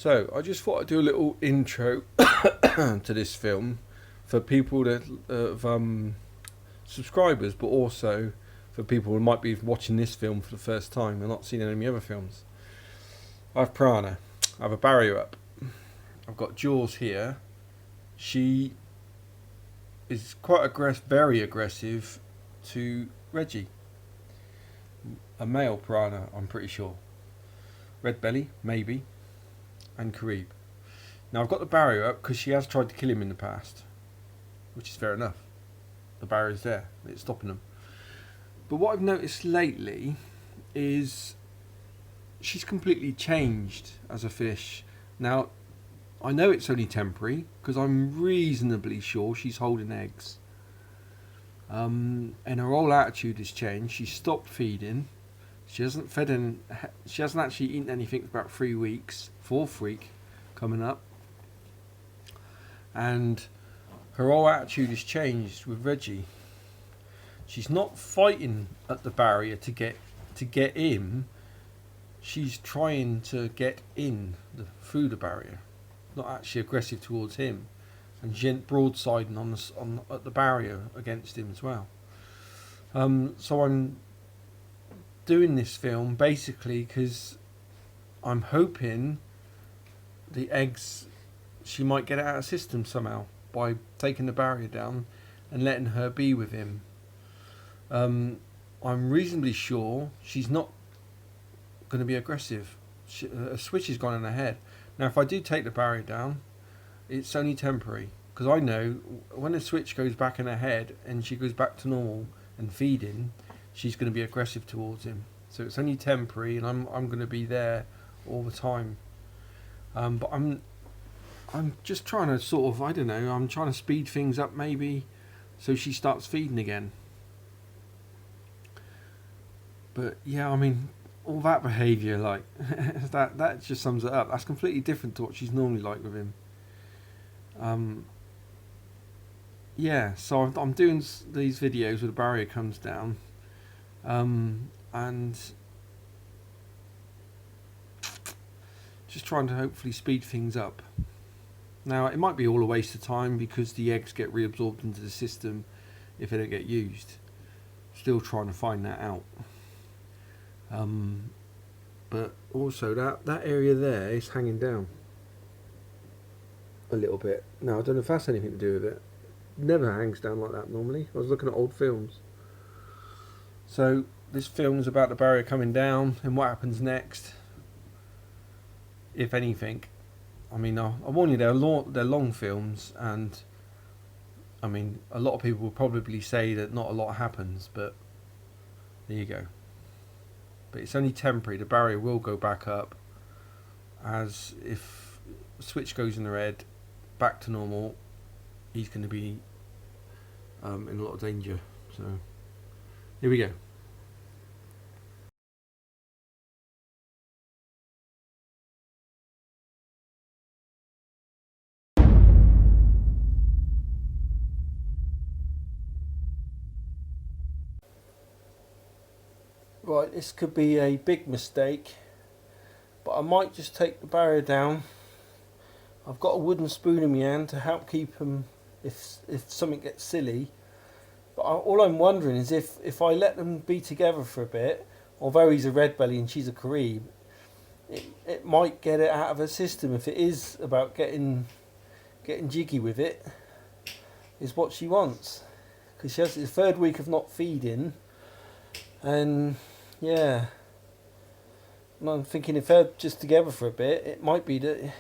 So I just thought I'd do a little intro to this film for people that have subscribers, but also for people who might be watching this film for the first time and not seen any other films. I have Piranha. I have a barrier up. I've got Jaws here. She is quite very aggressive to Reggie. A male piranha, I'm pretty sure. Red belly, maybe. And Karib. Now I've got the barrier up because she has tried to kill him in the past, which is fair enough. The barrier's there, it's stopping them. But what I've noticed lately is she's completely changed as a fish. Now I know it's only temporary because I'm reasonably sure she's holding eggs. And her whole attitude has changed. She stopped feeding. She hasn't she hasn't actually eaten anything for about 3 weeks. 4th week coming up. And her whole attitude has changed with Reggie. She's not fighting at the barrier to get in. She's trying to get in through the barrier. Not actually aggressive towards him. And she ain't broadsiding at the barrier against him as well. So I'm doing this film basically because I'm hoping the eggs, she might get it out of system somehow by taking the barrier down and letting her be with him. I'm reasonably sure she's not going to be aggressive. A switch has gone in her head. Now if I do take the barrier down, it's only temporary, because I know when the switch goes back in her head and she goes back to normal and feeding, she's going to be aggressive towards him. So it's only temporary, and I'm going to be there all the time. But I'm just trying to sort of, I don't know, I'm trying to speed things up maybe so she starts feeding again. But yeah, I mean, all that behaviour, like that just sums it up. That's completely different to what she's normally like with him. Yeah, so I'm doing these videos where the barrier comes down, and just trying to hopefully speed things up. Now it might be all a waste of time because the eggs get reabsorbed into the system if they don't get used. Still trying to find that out. But also that area there is hanging down a little bit. Now I don't know if that's anything to do with it. Never hangs down like that normally. I was looking at old films. So this film is about the barrier coming down and what happens next, if anything. I mean, I warn you, they're long films, and I mean, a lot of people will probably say that not a lot happens, but there you go. But it's only temporary. The barrier will go back up, as if the switch goes in the red, back to normal, he's going to be in a lot of danger. So here we go. Right, this could be a big mistake, but I might just take the barrier down. I've got a wooden spoon in my hand to help keep them if something gets silly. But all I'm wondering is if I let them be together for a bit, although he's a red belly and she's a Carib, it might get it out of her system. If it is about getting jiggy with it, is what she wants, because she has the 3rd week of not feeding, and yeah, and I'm thinking if they're just together for a bit, it might be that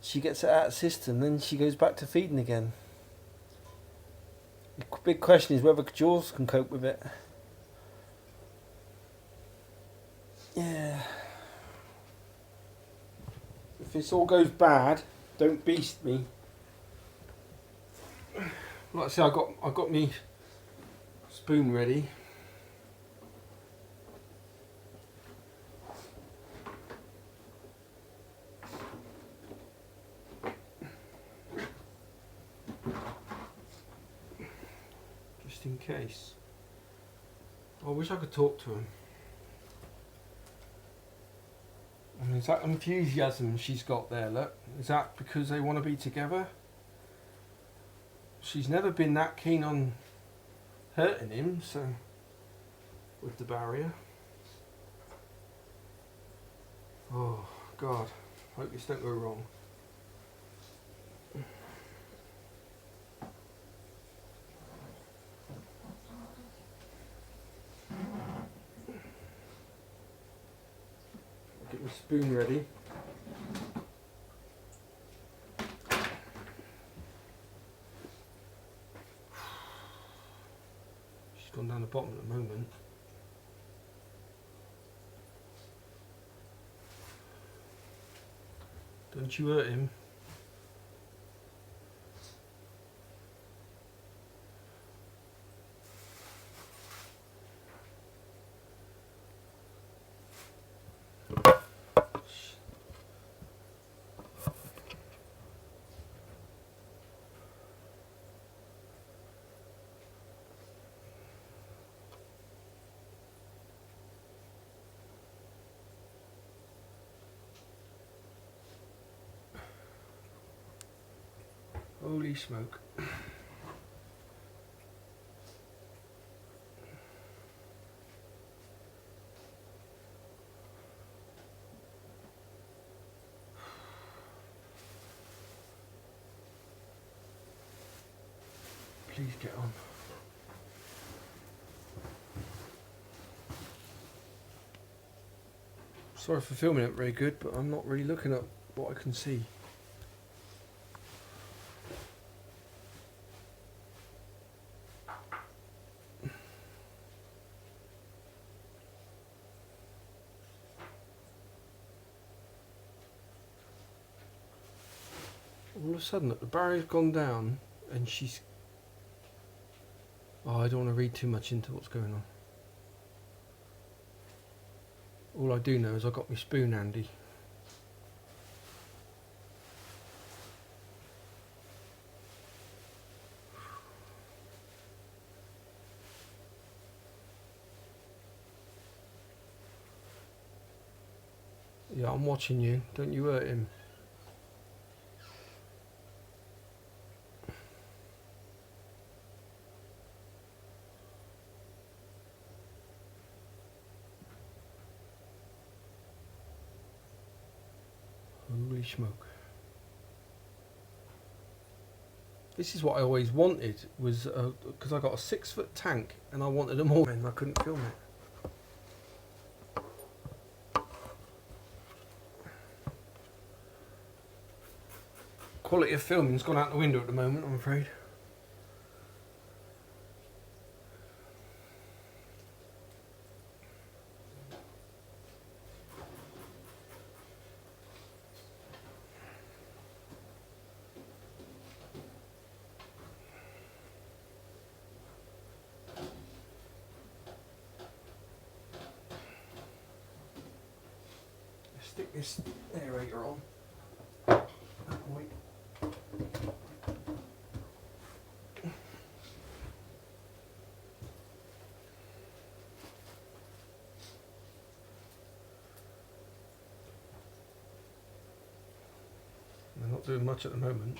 she gets it out of system, then she goes back to feeding again. The big question is whether Jaws can cope with it. Yeah. If this all goes bad, don't beast me. Like I say, I got me spoon ready. Just in case. I wish I could talk to him. I mean, Is that enthusiasm she's got there, look? Is that because they want to be together? She's never been that keen on hurting him, so with the barrier. Oh God, hope this don't go wrong. Get my spoon ready. She's gone down the bottom at the moment. Don't you hurt him. Holy smoke. Please get on. Sorry for filming it very good, but I'm not really looking at what I can see. All of a sudden, the barrier's gone down, and she's... Oh, I don't want to read too much into what's going on. All I do know is I've got my spoon handy. Yeah, I'm watching you. Don't you hurt him. Holy smoke. This is what I always wanted, was because I got a 6-foot tank and I wanted them all and I couldn't film it. Quality of filming's gone out the window at the moment, I'm afraid. Stick this aerator on. That way. They're not doing much at the moment.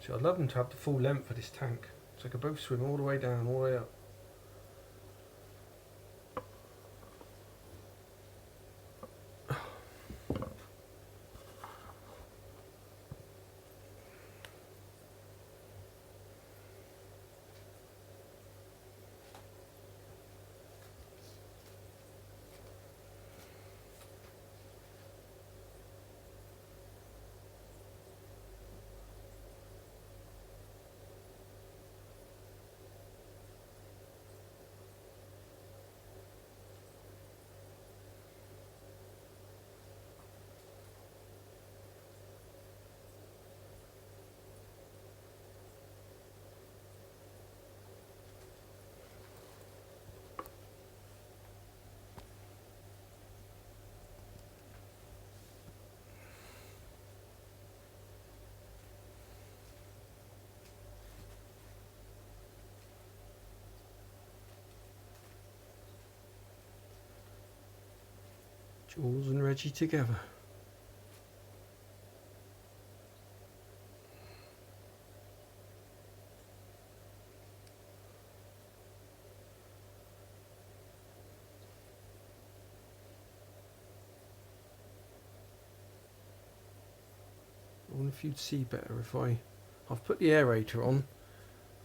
See, I'd love them to have the full length of this tank, so they could both swim all the way down, all the way up. Jules and Reggie together. I wonder if you'd see better if I've put the aerator on.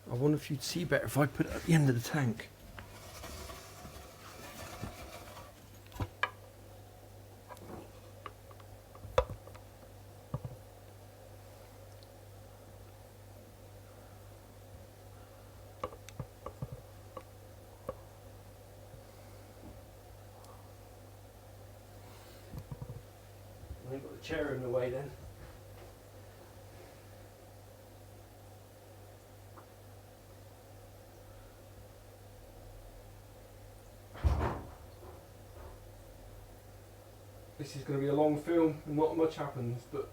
I wonder if you'd see better if I put it at the end of the tank. I ain't got the chair in the way then. This is going to be a long film and not much happens, but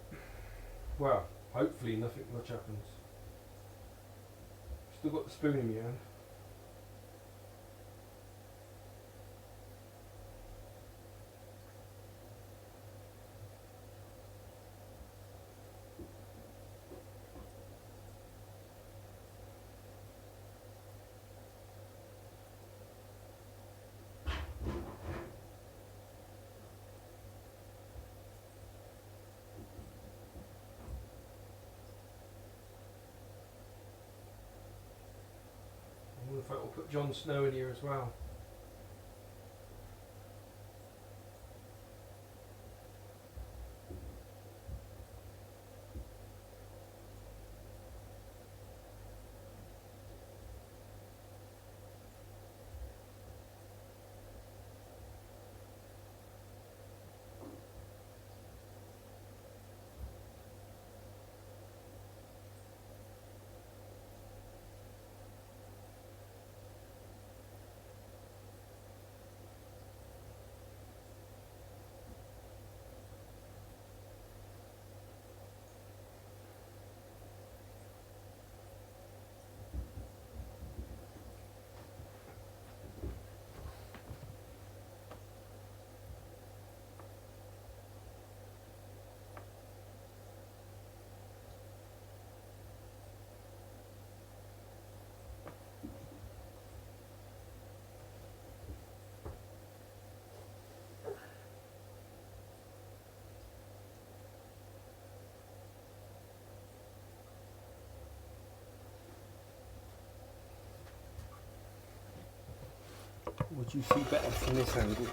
well, hopefully nothing much happens. Still got the spoon in my hand. I wonder if I will put Jon Snow in here as well. Would you see better from this angle?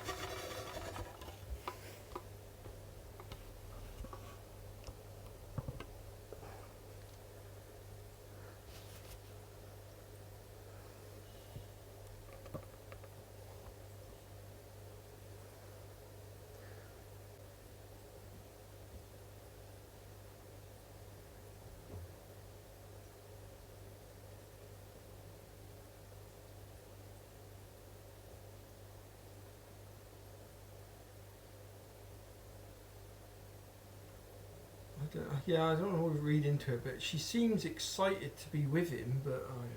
Yeah, I don't know what to read into it, but she seems excited to be with him, but I don't know.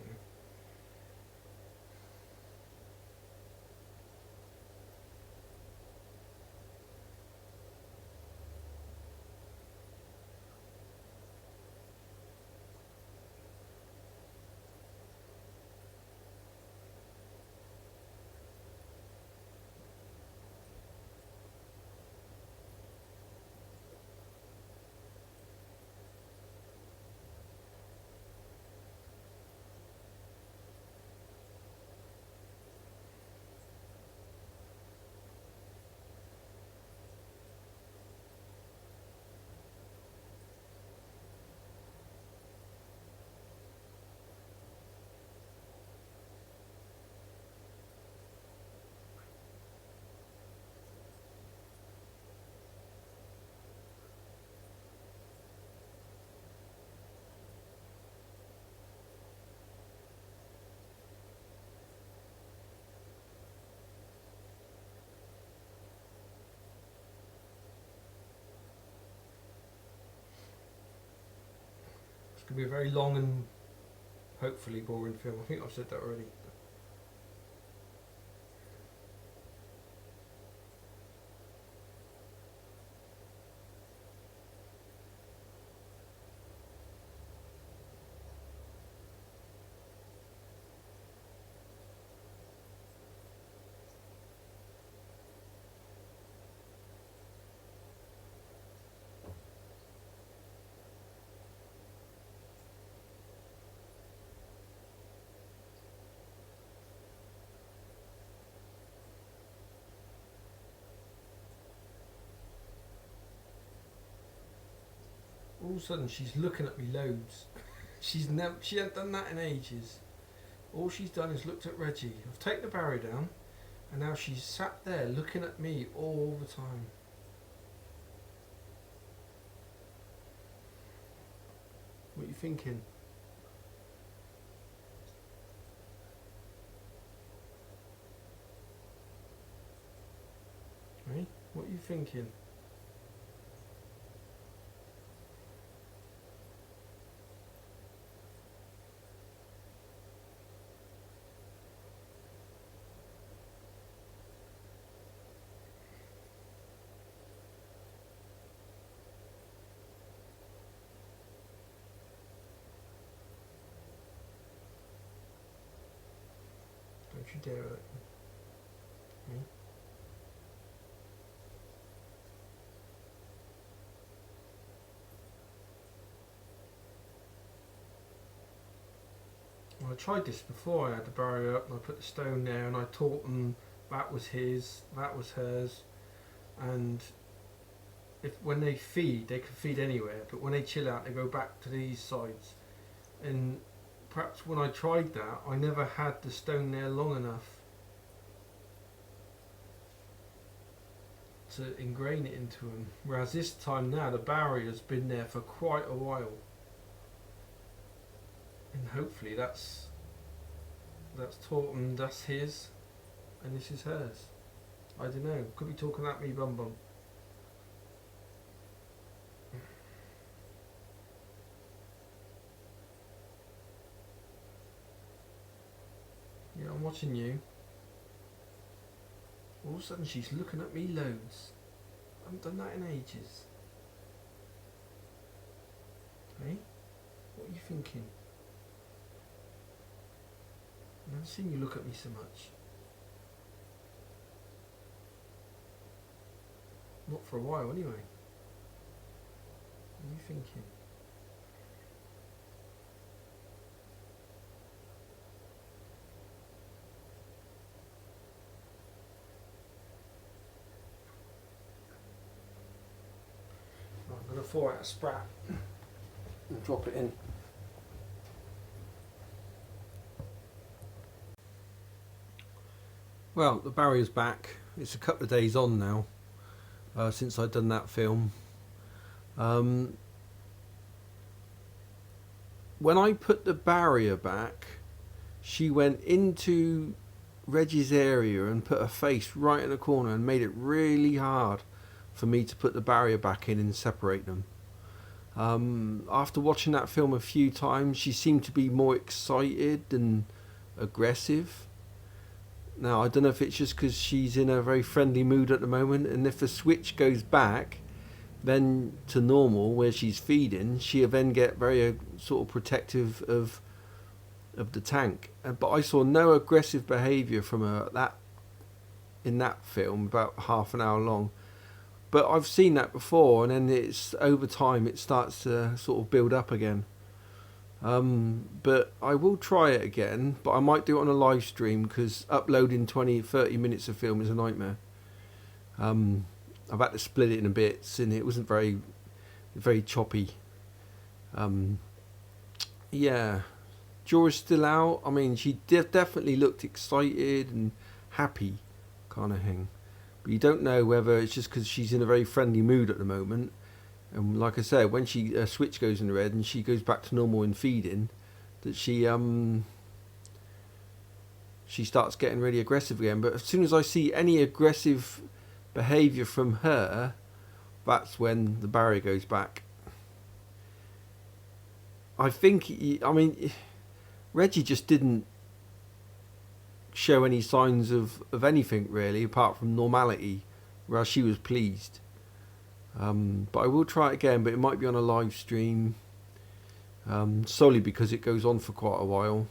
It's going to be a very long and hopefully boring film. I think I've said that already. All of a sudden she's looking at me loads. She hasn't done that in ages. All she's done is looked at Reggie. I've taken the barrier down, and now she's sat there looking at me all the time. What are you thinking? Hey, what are you thinking? Don't you dare it. Hmm? Well, I tried this before. I had the barrier up and I put the stone there and I taught them that was his, that was hers, and if when they feed, they can feed anywhere, but when they chill out, they go back to these sides. And perhaps when I tried that, I never had the stone there long enough to ingrain it into them. Whereas this time now, the barrier's been there for quite a while, and hopefully that's taught them that's his, and this is hers. I don't know. Could be talking at me, bum bum. Yeah, I'm watching you. All of a sudden she's looking at me loads. I haven't done that in ages. Hey? What are you thinking? I've never seen you look at me so much. Not for a while anyway. What are you thinking? I'm going to thaw out a sprat and drop it in. Well, the barrier's back. It's a couple of days on now since I'd done that film. When I put the barrier back, she went into Reggie's area and put her face right in the corner and made it really hard for me to put the barrier back in and separate them. After watching that film a few times, she seemed to be more excited and aggressive. Now, I don't know if it's just because she's in a very friendly mood at the moment, and if the switch goes back then to normal where she's feeding, she'll then get very sort of protective of the tank. But I saw no aggressive behaviour from her in that film, about half an hour long. But I've seen that before, and then it's over time it starts to sort of build up again. But I will try it again, but I might do it on a live stream because uploading 20-30 minutes of film is a nightmare. I've had to split it in bits and it wasn't very choppy. Yeah, Jorah's still out. I mean, she definitely looked excited and happy kind of thing, but you don't know whether it's just because she's in a very friendly mood at the moment. And like I said, when she switch goes in red and she goes back to normal in feeding, that she starts getting really aggressive again. But as soon as I see any aggressive behaviour from her, that's when the barrier goes back. I mean, Reggie just didn't show any signs of anything really, apart from normality, whereas she was pleased. But I will try it again, but it might be on a live stream, solely because it goes on for quite a while.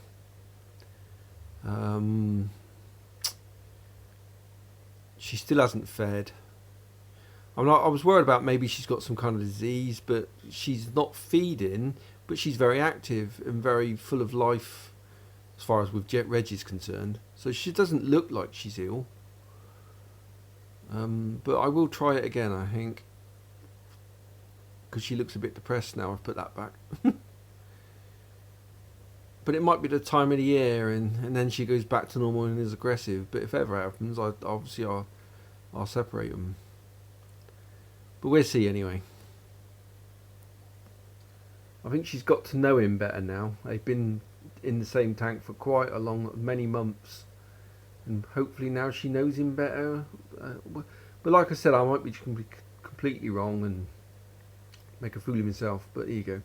She still hasn't fed. I was worried about maybe she's got some kind of disease, but she's not feeding, but she's very active and very full of life as far as with Reggie's concerned. So she doesn't look like she's ill. But I will try it again, I think. because she looks a bit depressed now. I've put that back. But it might be the time of the year, and then she goes back to normal and is aggressive. But if ever happens, I'll separate them. But we'll see anyway. I think she's got to know him better now. They've been in the same tank for quite many months, and hopefully now she knows him better. But like I said, I might be completely wrong and make a fool of myself. But here you go.